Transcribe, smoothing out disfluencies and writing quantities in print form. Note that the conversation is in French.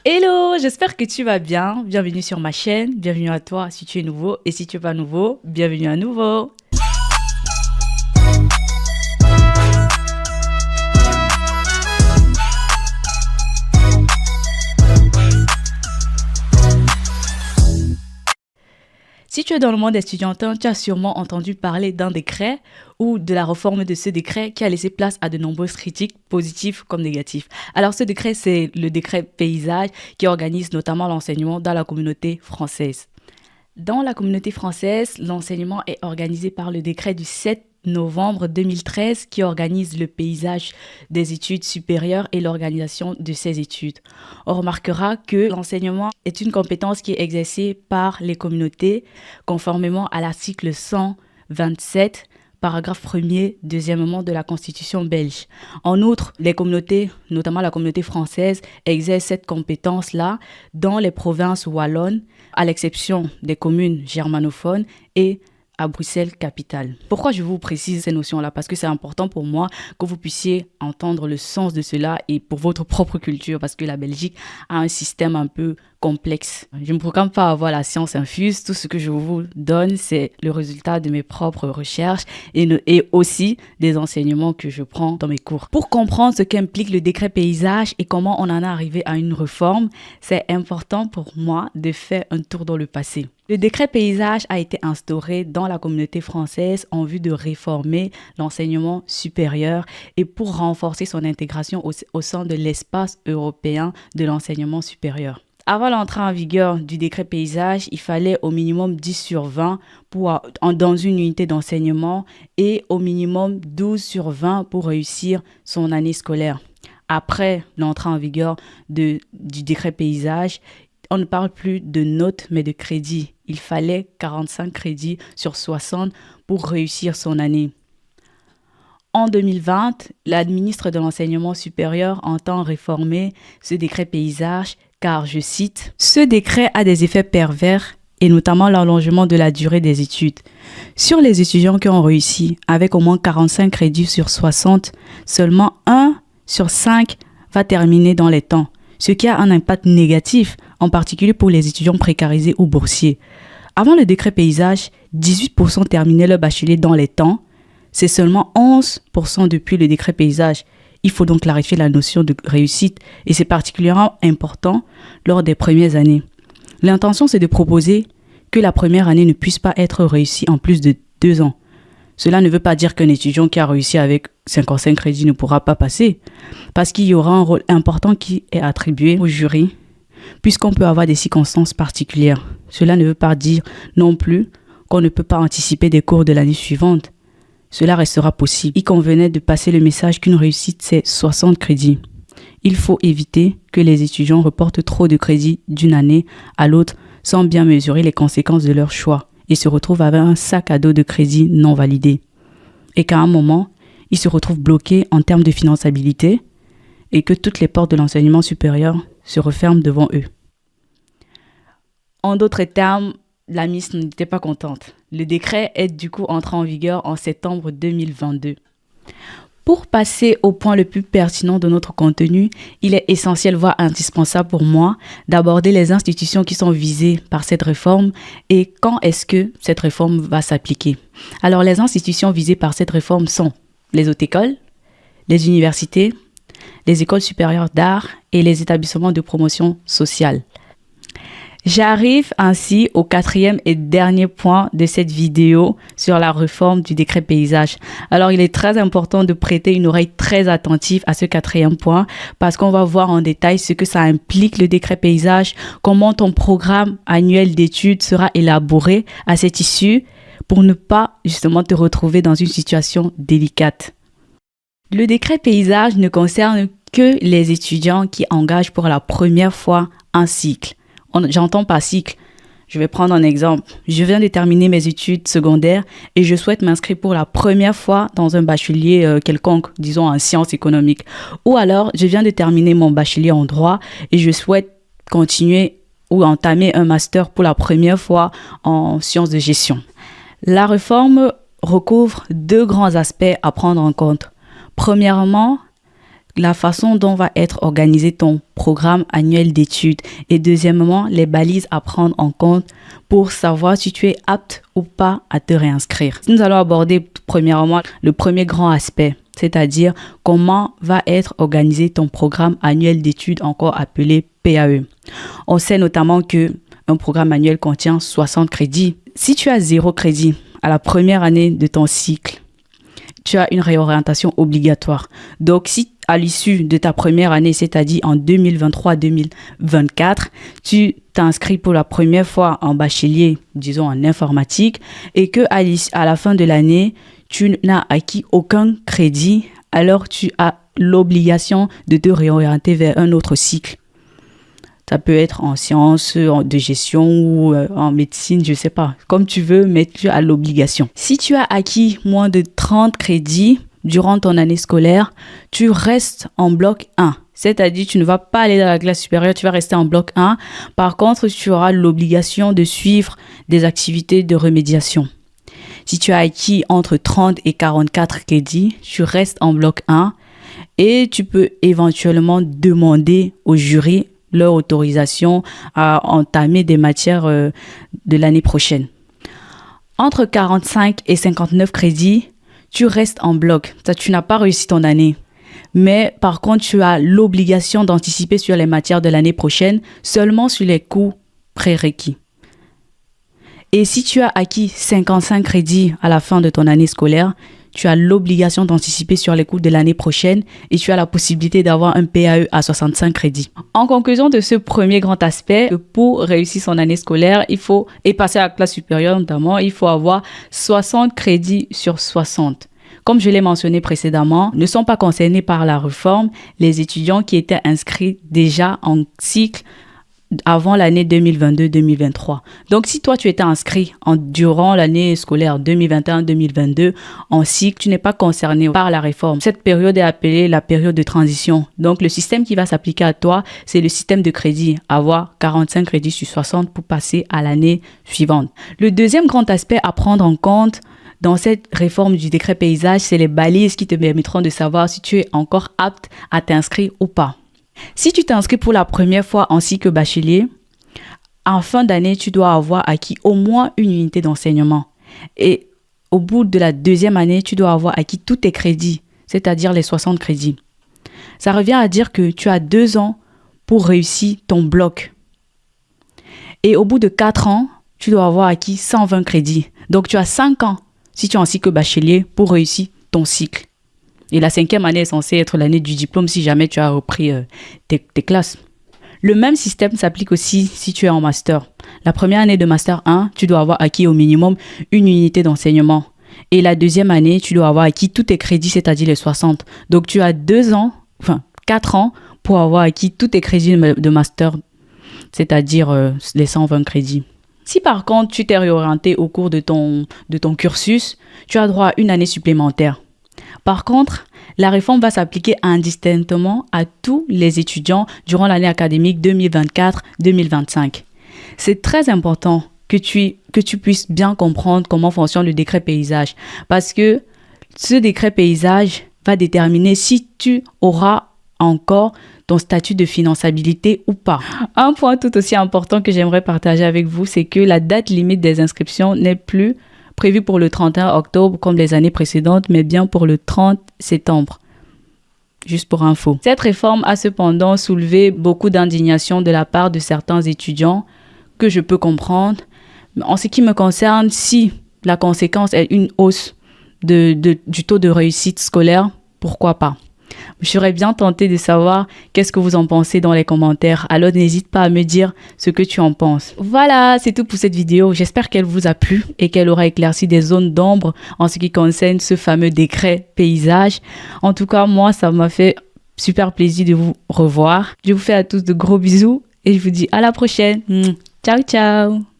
Hello, j'espère que tu vas bien. Bienvenue sur ma chaîne. Bienvenue à toi si tu es nouveau. Et si tu n'es pas nouveau, bienvenue à nouveau. Si tu es dans le monde estudiantin, tu as sûrement entendu parler d'un décret ou de la réforme de ce décret qui a laissé place à de nombreuses critiques, positives comme négatives. Alors ce décret, c'est le décret paysage qui organise notamment l'enseignement dans la communauté française. Dans la communauté française, l'enseignement est organisé par le décret du 7 novembre 2013 qui organise le paysage des études supérieures et l'organisation de ces études. On remarquera que l'enseignement est une compétence qui est exercée par les communautés conformément à l'article 127 paragraphe 1er, deuxièmement de la Constitution belge. En outre, les communautés, notamment la communauté française, exercent cette compétence-là dans les provinces wallonnes, à l'exception des communes germanophones et à Bruxelles capitale. Pourquoi je vous précise ces notions-là? Parce que c'est important pour moi que vous puissiez entendre le sens de cela et pour votre propre culture, parce que la Belgique a un système un peu complexe. Je ne me proclame pas avoir la science infuse. Tout ce que je vous donne, c'est le résultat de mes propres recherches et aussi des enseignements que je prends dans mes cours. Pour comprendre ce qu'implique le décret paysage et comment on en est arrivé à une réforme, c'est important pour moi de faire un tour dans le passé. Le décret paysage a été instauré dans la communauté française en vue de réformer l'enseignement supérieur et pour renforcer son intégration au sein de l'espace européen de l'enseignement supérieur. Avant l'entrée en vigueur du décret paysage, il fallait au minimum 10 sur 20 dans une unité d'enseignement et au minimum 12 sur 20 pour réussir son année scolaire. Après l'entrée en vigueur du décret paysage, on ne parle plus de notes, mais de crédits. Il fallait 45 crédits sur 60 pour réussir son année. En 2020, la ministre de l'Enseignement supérieur entend réformer ce décret paysage car, je cite, « Ce décret a des effets pervers et notamment l'allongement de la durée des études. Sur les étudiants qui ont réussi avec au moins 45 crédits sur 60, seulement 1 sur 5 va terminer dans les temps, ce qui a un impact négatif, en particulier pour les étudiants précarisés ou boursiers. Avant le décret paysage, 18% terminaient leur bachelier dans les temps. C'est seulement 11% depuis le décret paysage. Il faut donc clarifier la notion de réussite et c'est particulièrement important lors des premières années. L'intention, c'est de proposer que la première année ne puisse pas être réussie en plus de 2 ans. Cela ne veut pas dire qu'un étudiant qui a réussi avec 55 crédits ne pourra pas passer, parce qu'il y aura un rôle important qui est attribué au jury, puisqu'on peut avoir des circonstances particulières. Cela ne veut pas dire non plus qu'on ne peut pas anticiper des cours de l'année suivante. Cela restera possible. Il convenait de passer le message qu'une réussite, c'est 60 crédits. Il faut éviter que les étudiants reportent trop de crédits d'une année à l'autre sans bien mesurer les conséquences de leur choix et se retrouvent avec un sac à dos de crédits non validés. Et qu'à un moment, ils se retrouvent bloqués en termes de finançabilité et que toutes les portes de l'enseignement supérieur se referment devant eux. En d'autres termes, la ministre n'était pas contente. Le décret est du coup entré en vigueur en septembre 2022. Pour passer au point le plus pertinent de notre contenu, il est essentiel, voire indispensable pour moi, d'aborder les institutions qui sont visées par cette réforme et quand est-ce que cette réforme va s'appliquer. Alors, les institutions visées par cette réforme sont les hautes écoles, les universités, les écoles supérieures d'art et les établissements de promotion sociale. J'arrive ainsi au 4e et dernier point de cette vidéo sur la réforme du décret paysage. Alors, il est très important de prêter une oreille très attentive à ce 4e point parce qu'on va voir en détail ce que ça implique le décret paysage, comment ton programme annuel d'études sera élaboré à cette issue pour ne pas justement te retrouver dans une situation délicate. Le décret paysage ne concerne que les étudiants qui engagent pour la première fois un cycle. J'entends par cycle. Je vais prendre un exemple. Je viens de terminer mes études secondaires et je souhaite m'inscrire pour la première fois dans un bachelier quelconque, disons en sciences économiques. Ou alors, je viens de terminer mon bachelier en droit et je souhaite continuer ou entamer un master pour la première fois en sciences de gestion. La réforme recouvre 2 grands aspects à prendre en compte. Premièrement, la façon dont va être organisé ton programme annuel d'études et deuxièmement, les balises à prendre en compte pour savoir si tu es apte ou pas à te réinscrire. Nous allons aborder premièrement le premier grand aspect, c'est-à-dire comment va être organisé ton programme annuel d'études, encore appelé PAE. On sait notamment que un programme annuel contient 60 crédits. Si tu as 0 crédit à la première année de ton cycle, tu as une réorientation obligatoire. Donc, si à l'issue de ta première année, c'est-à-dire en 2023-2024, tu t'inscris pour la première fois en bachelier, disons en informatique, et que à la fin de l'année, tu n'as acquis aucun crédit, alors tu as l'obligation de te réorienter vers un autre cycle. Ça peut être en sciences, de gestion ou en médecine, je ne sais pas. Comme tu veux, mais tu as l'obligation. Si tu as acquis moins de 30 crédits durant ton année scolaire, tu restes en bloc 1. C'est-à-dire, tu ne vas pas aller dans la classe supérieure, tu vas rester en bloc 1. Par contre, tu auras l'obligation de suivre des activités de remédiation. Si tu as acquis entre 30 et 44 crédits, tu restes en bloc 1 et tu peux éventuellement demander au jury leur autorisation à entamer des matières de l'année prochaine. Entre 45 et 59 crédits, tu restes en bloc. Tu n'as pas réussi ton année. Mais par contre, tu as l'obligation d'anticiper sur les matières de l'année prochaine seulement sur les cours prérequis. Et si tu as acquis 55 crédits à la fin de ton année scolaire, tu as l'obligation d'anticiper sur les cours de l'année prochaine et tu as la possibilité d'avoir un PAE à 65 crédits. En conclusion de ce premier grand aspect, pour réussir son année scolaire, et passer à la classe supérieure notamment, il faut avoir 60 crédits sur 60. Comme je l'ai mentionné précédemment, ne sont pas concernés par la réforme les étudiants qui étaient inscrits déjà en cycle avant l'année 2022-2023. Donc, si toi, tu étais inscrit durant l'année scolaire 2021-2022 en cycle, tu n'es pas concerné par la réforme. Cette période est appelée la période de transition. Donc, le système qui va s'appliquer à toi, c'est le système de crédit. Avoir 45 crédits sur 60 pour passer à l'année suivante. Le deuxième grand aspect à prendre en compte dans cette réforme du décret paysage, c'est les balises qui te permettront de savoir si tu es encore apte à t'inscrire ou pas. Si tu t'inscris pour la première fois en cycle bachelier, en fin d'année, tu dois avoir acquis au moins une unité d'enseignement. Et au bout de la deuxième année, tu dois avoir acquis tous tes crédits, c'est-à-dire les 60 crédits. Ça revient à dire que tu as 2 ans pour réussir ton bloc. Et au bout de 4 ans, tu dois avoir acquis 120 crédits. Donc, tu as 5 ans si tu es en cycle bachelier pour réussir ton cycle. Et la 5e année est censée être l'année du diplôme si jamais tu as repris tes classes. Le même système s'applique aussi si tu es en master. La première année de master 1, tu dois avoir acquis au minimum une unité d'enseignement. Et la deuxième année, tu dois avoir acquis tous tes crédits, c'est-à-dire les 60. Donc, tu as 4 ans pour avoir acquis tous tes crédits de master, c'est-à-dire les 120 crédits. Si par contre, tu t'es réorienté au cours de ton cursus, tu as droit à une année supplémentaire. Par contre, la réforme va s'appliquer indistinctement à tous les étudiants durant l'année académique 2024-2025. C'est très important que tu puisses bien comprendre comment fonctionne le décret paysage parce que ce décret paysage va déterminer si tu auras encore ton statut de finançabilité ou pas. Un point tout aussi important que j'aimerais partager avec vous, c'est que la date limite des inscriptions n'est plus prévu pour le 31 octobre comme les années précédentes, mais bien pour le 30 septembre. Juste pour info. Cette réforme a cependant soulevé beaucoup d'indignation de la part de certains étudiants que je peux comprendre. En ce qui me concerne, si la conséquence est une hausse du taux de réussite scolaire, pourquoi pas? Je serais bien tentée de savoir qu'est-ce que vous en pensez dans les commentaires. Alors n'hésite pas à me dire ce que tu en penses. Voilà, c'est tout pour cette vidéo. J'espère qu'elle vous a plu et qu'elle aura éclairci des zones d'ombre en ce qui concerne ce fameux décret paysage. En tout cas, moi, ça m'a fait super plaisir de vous revoir. Je vous fais à tous de gros bisous et je vous dis à la prochaine. Ciao, ciao.